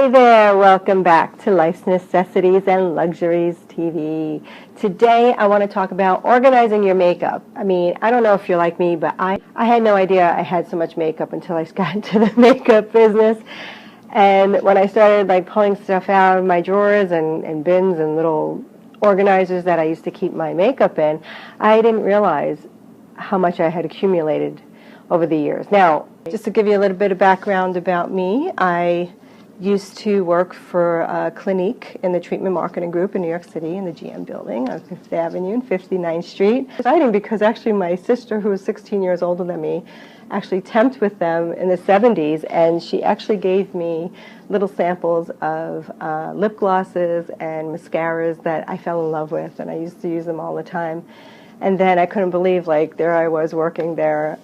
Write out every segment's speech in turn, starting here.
Hey there, welcome back to Life's Necessities and Luxuries TV. Today I want to talk about organizing your makeup. I mean, I don't know if you're like me, but I had no idea I had so much makeup until I got into the makeup business. And when I started pulling stuff out of my drawers and bins and little organizers that I used to keep my makeup in, I didn't realize how much I had accumulated over the years. Now, just to give you a little bit of background about me, I used to work for Clinique in the Treatment Marketing Group in New York City in the GM building on 5th Avenue and 59th Street. It's exciting because actually my sister, who was 16 years older than me, actually temped with them in the 70s, and she actually gave me little samples of lip glosses and mascaras that I fell in love with, and I used to use them all the time. And then I couldn't believe, there I was working there,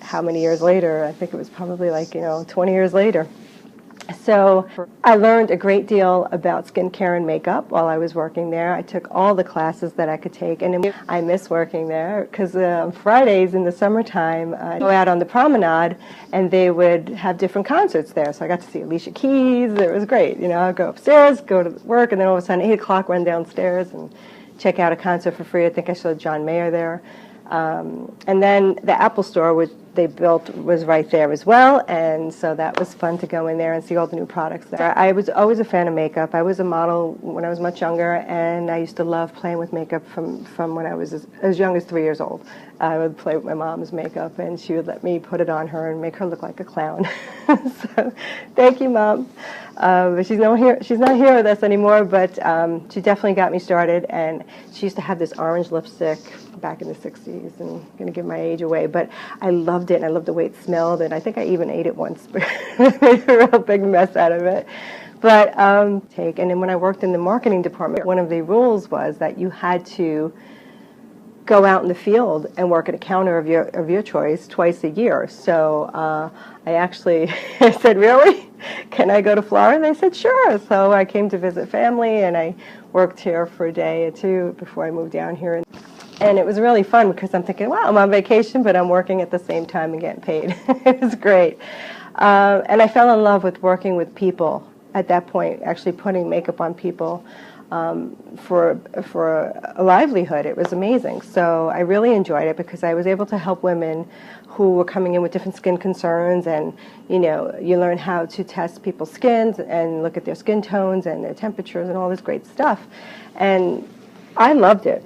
how many years later? I think it was probably 20 years later. So I learned a great deal about skincare and makeup while I was working there. I took all the classes that I could take, and I miss working there because Fridays in the summertime, I'd go out on the promenade, and they would have different concerts there. So I got to see Alicia Keys. It was great. I'd go upstairs, go to work, and then all of a sudden, 8 o'clock, run downstairs and check out a concert for free. I think I saw John Mayer there. And then the Apple store, which they built, was right there as well, and so that was fun to go in there and see all the new products there. I was always a fan of makeup. I was a model when I was much younger, and I used to love playing with makeup from when I was as young as 3 years old. I would play with my mom's makeup, and she would let me put it on her and make her look like a clown. So, thank you, Mom. But she's not here with us anymore, but she definitely got me started, and she used to have this orange lipstick back in the 60s, and I'm going to give my age away, but I loved it, and I loved the way it smelled, and I think I even ate it once, but made a real big mess out of it. But and then when I worked in the marketing department, one of the rules was that you had to go out in the field and work at a counter of your choice twice a year. So I actually I said, really? Can I go to Florida? And they said, sure. So I came to visit family, and I worked here for a day or two before I moved down here. And it was really fun because I'm thinking, wow, I'm on vacation, but I'm working at the same time and getting paid. It was great. And I fell in love with working with people at that point, actually putting makeup on people for a livelihood. It was amazing. So I really enjoyed it because I was able to help women who were coming in with different skin concerns, and you learn how to test people's skins and look at their skin tones and their temperatures and all this great stuff. And I loved it.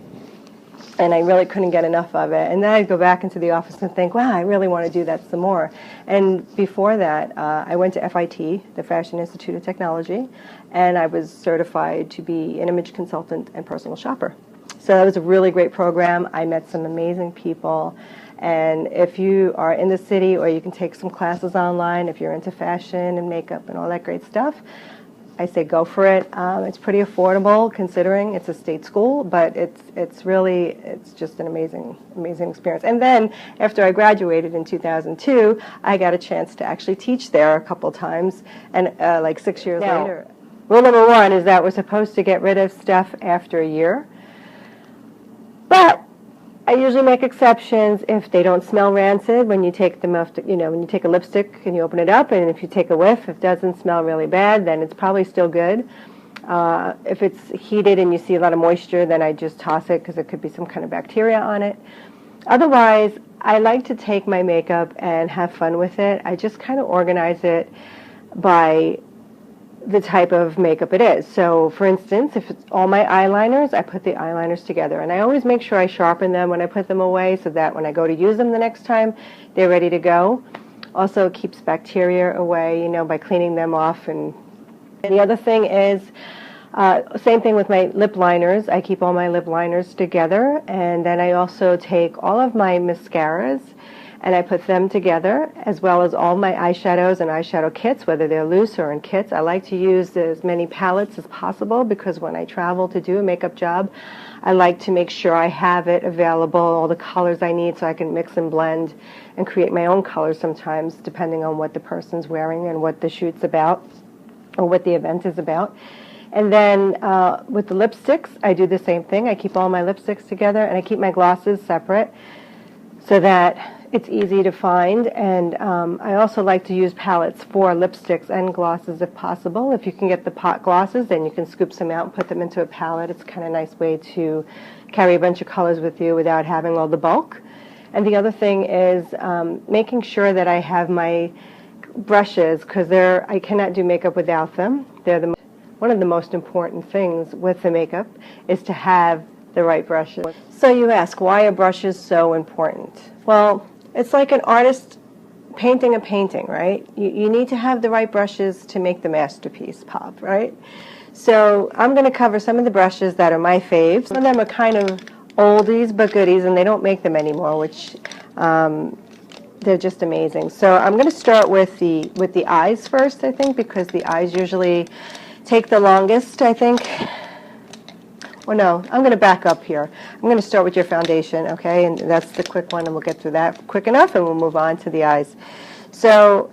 And I really couldn't get enough of it. And then I'd go back into the office and think, wow, I really want to do that some more. And before that, I went to FIT, the Fashion Institute of Technology, and I was certified to be an image consultant and personal shopper. So that was a really great program. I met some amazing people. And if you are in the city, or you can take some classes online, if you're into fashion and makeup and all that great stuff, I say go for it. It's pretty affordable considering it's a state school, but it's just an amazing experience. And then after I graduated in 2002, I got a chance to actually teach there a couple times, and 6 years later. Rule number one is that we're supposed to get rid of stuff after a year, but I usually make exceptions if they don't smell rancid when you take them off, when you take a lipstick and you open it up, and if you take a whiff, if it doesn't smell really bad, then it's probably still good. If it's heated and you see a lot of moisture, then I just toss it because it could be some kind of bacteria on it. Otherwise, I like to take my makeup and have fun with it. I just kind of organize it by the type of makeup it is. So, for instance, if it's all my eyeliners, I put the eyeliners together. And I always make sure I sharpen them when I put them away so that when I go to use them the next time, they're ready to go. Also, it keeps bacteria away, by cleaning them off. And the other thing is, same thing with my lip liners. I keep all my lip liners together. And then I also take all of my mascaras and I put them together, as well as all my eyeshadows and eyeshadow kits, whether they're loose or in kits. I like to use as many palettes as possible because when I travel to do a makeup job, I like to make sure I have it available, all the colors I need, so I can mix and blend and create my own colors sometimes, depending on what the person's wearing and what the shoot's about or what the event is about. And then with the lipsticks, I do the same thing. I keep all my lipsticks together, and I keep my glosses separate so that It's easy to find, and I also like to use palettes for lipsticks and glosses if possible. If you can get the pot glosses, then you can scoop some out and put them into a palette. It's kind of a nice way to carry a bunch of colors with you without having all the bulk. And the other thing is making sure that I have my brushes, because I cannot do makeup without them. They're one of the most important things with the makeup is to have the right brushes. So you ask, why are brushes so important? Well, it's like an artist painting a painting, right? You need to have the right brushes to make the masterpiece pop, right? So I'm going to cover some of the brushes that are my faves. Some of them are kind of oldies but goodies, and they don't make them anymore, which they're just amazing. So I'm going to start with the eyes first, I think, because the eyes usually take the longest, I think. Well, no, I'm going to back up here. I'm going to start with your foundation, okay? And that's the quick one, and we'll get through that quick enough, and we'll move on to the eyes. So,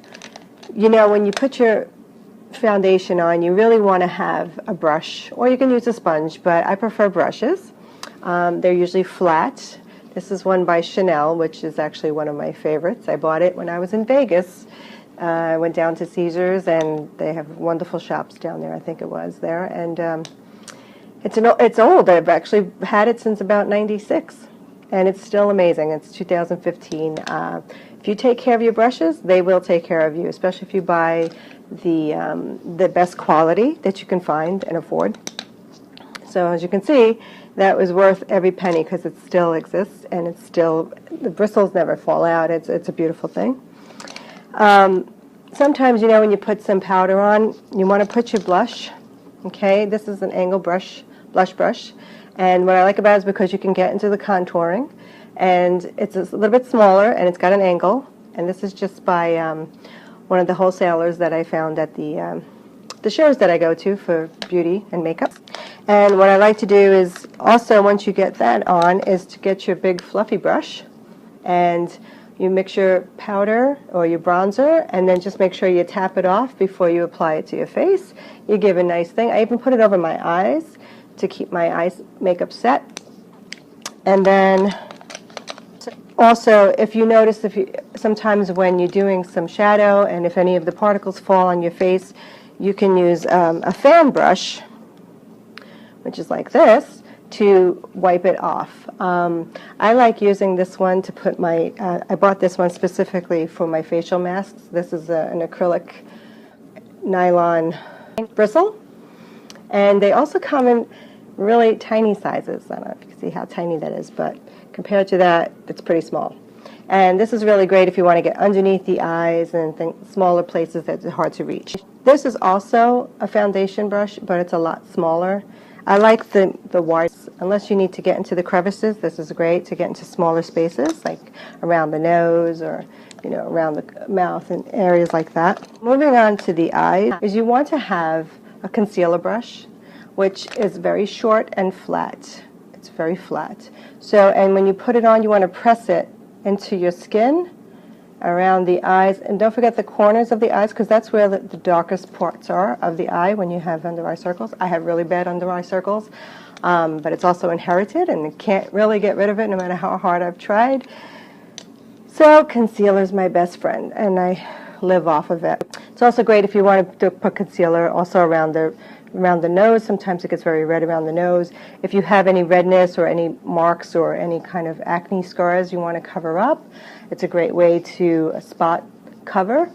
you know, when you put your foundation on, you really want to have a brush, or you can use a sponge, but I prefer brushes. They're usually flat. This is one by Chanel, which is actually one of my favorites. I bought it when I was in Vegas. I went down to Caesars, and they have wonderful shops down there, I think it was there. And it's old. I've actually had it since about '96, and it's still amazing. It's 2015. If you take care of your brushes, they will take care of you, especially if you buy the best quality that you can find and afford. So as you can see, that was worth every penny because it still exists, and it's still, the bristles never fall out. It's a beautiful thing. Sometimes, you know, when you put some powder on, you want to put your blush. Okay, this is an angle blush brush, and what I like about it is because you can get into the contouring, and it's a little bit smaller, and it's got an angle. And this is just by one of the wholesalers that I found at the shows that I go to for beauty and makeup. And what I like to do is also, once you get that on, is to get your big fluffy brush, and you mix your powder or your bronzer, and then just make sure you tap it off before you apply it to your face. You give a nice thing. I even put it over my eyes to keep my eyes makeup set. And then also, if you notice, sometimes when you're doing some shadow, and if any of the particles fall on your face, you can use a fan brush, which is like this, to wipe it off. I like using this one to put my, I bought this one specifically for my facial masks. This is an acrylic nylon bristle, and they also come in really tiny sizes. I don't know if you can see how tiny that is, but compared to that, it's pretty small. And this is really great if you want to get underneath the eyes and smaller places that are hard to reach. This is also a foundation brush, but it's a lot smaller. I like the wires. Unless you need to get into the crevices, this is great to get into smaller spaces, like around the nose or, you know, around the mouth and areas like that. Moving on to the eyes, is you want to have a concealer brush, which is very short and flat. It's very flat. So, and when you put it on, you want to press it into your skin around the eyes, and don't forget the corners of the eyes, because that's where the darkest parts are of the eye when you have under eye circles. I have really bad under eye circles, but it's also inherited, and you can't really get rid of it no matter how hard I've tried. So concealer is my best friend, and I live off of it. It's also great if you want to put concealer also around the nose. Sometimes it gets very red around the nose. If you have any redness or any marks or any kind of acne scars you want to cover up, it's a great way to spot cover.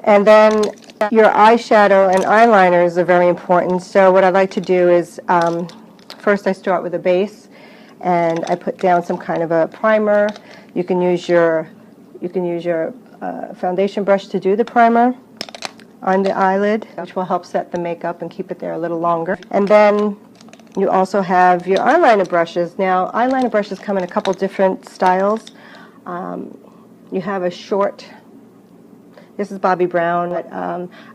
And then your eyeshadow and eyeliners are very important. So what I like to do is first I start with a base, and I put down some kind of a primer. You can use your foundation brush to do the primer on the eyelid, which will help set the makeup and keep it there a little longer. And then you also have your eyeliner brushes. Now, eyeliner brushes come in a couple different styles. You have a short, this is Bobbi Brown, but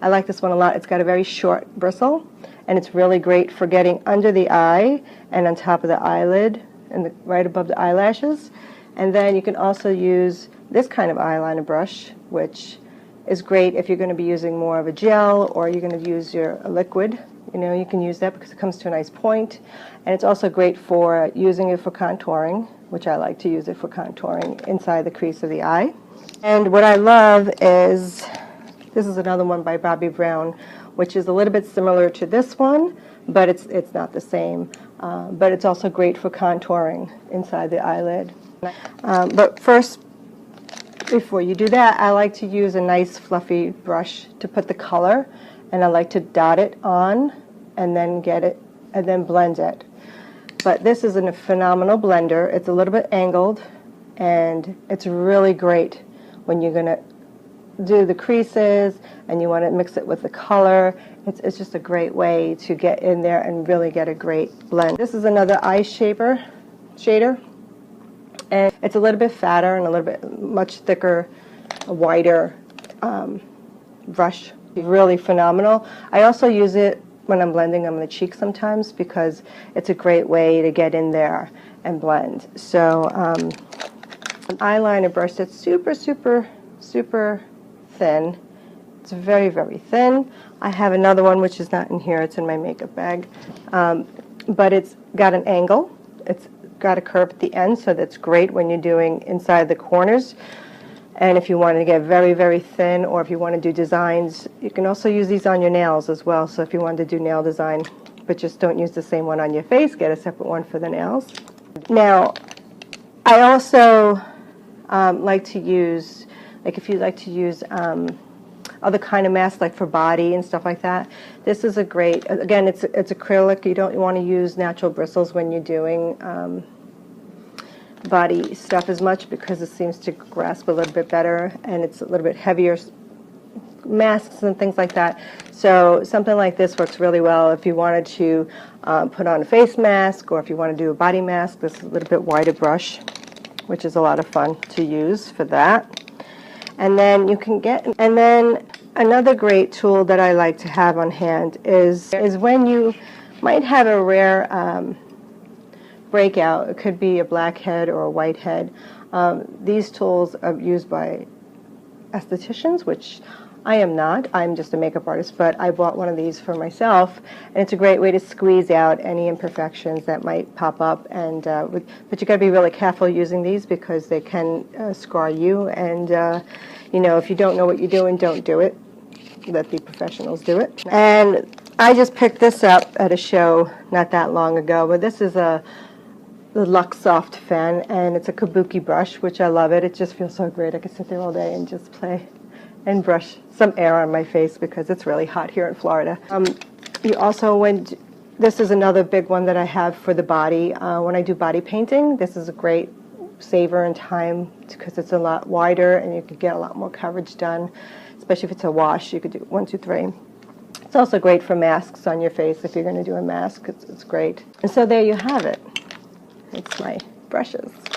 I like this one a lot. It's got a very short bristle, and it's really great for getting under the eye and on top of the eyelid and right above the eyelashes. And then you can also use this kind of eyeliner brush, which is great if you're going to be using more of a gel, or you're going to use your liquid, You know, you can use that because it comes to a nice point. And it's also great for using it for contouring, which I like to use it for contouring inside the crease of the eye. And what I love is, this is another one by Bobbi Brown, which is a little bit similar to this one, but it's not the same. But it's also great for contouring inside the eyelid. But first, before you do that, I like to use a nice fluffy brush to put the color, and I like to dot it on and then get it and then blend it. But this is a phenomenal blender. It's a little bit angled, and it's really great when you're going to do the creases and you want to mix it with the color. It's just a great way to get in there and really get a great blend. This is another eye shader, and it's a little bit fatter and a little bit much thicker, a wider brush. Really phenomenal. I also use it when I'm blending on the cheek sometimes because it's a great way to get in there and blend. So an eyeliner brush that's super, super, super thin. It's very, very thin. I have another one which is not in here. It's in my makeup bag. But it's got an angle. It's got a curve at the end, so that's great when you're doing inside the corners. And if you want to get very, very thin, or if you want to do designs, you can also use these on your nails as well. So if you want to do nail design, but just don't use the same one on your face, get a separate one for the nails. Now, I also like to use, like if you like to use other kind of masks, like for body and stuff like that, this is a great, again, it's acrylic. You don't want to use natural bristles when you're doing body stuff as much because it seems to grasp a little bit better, and it's a little bit heavier masks and things like that. So something like this works really well if you wanted to put on a face mask, or if you want to do a body mask. This is a little bit wider brush, which is a lot of fun to use for that. And then you can get, and then another great tool that I like to have on hand is when you might have a rare breakout. It could be a black head or a white head. These tools are used by estheticians, which I am not. I'm just a makeup artist, but I bought one of these for myself, and it's a great way to squeeze out any imperfections that might pop up. And but you got to be really careful using these because they can scar you. And you know, if you don't know what you're doing, don't do it. Let the professionals do it. And I just picked this up at a show not that long ago, but this is the Lux Soft Fan, and it's a kabuki brush, which I love it. It just feels so great. I could sit there all day and just play and brush some air on my face because it's really hot here in Florida. You also, this is another big one that I have for the body. When I do body painting, this is a great saver in time because it's a lot wider and you could get a lot more coverage done, especially if it's a wash. You could do 1, 2, 3. It's also great for masks on your face if you're going to do a mask. It's great. And so there you have it. It's my brushes.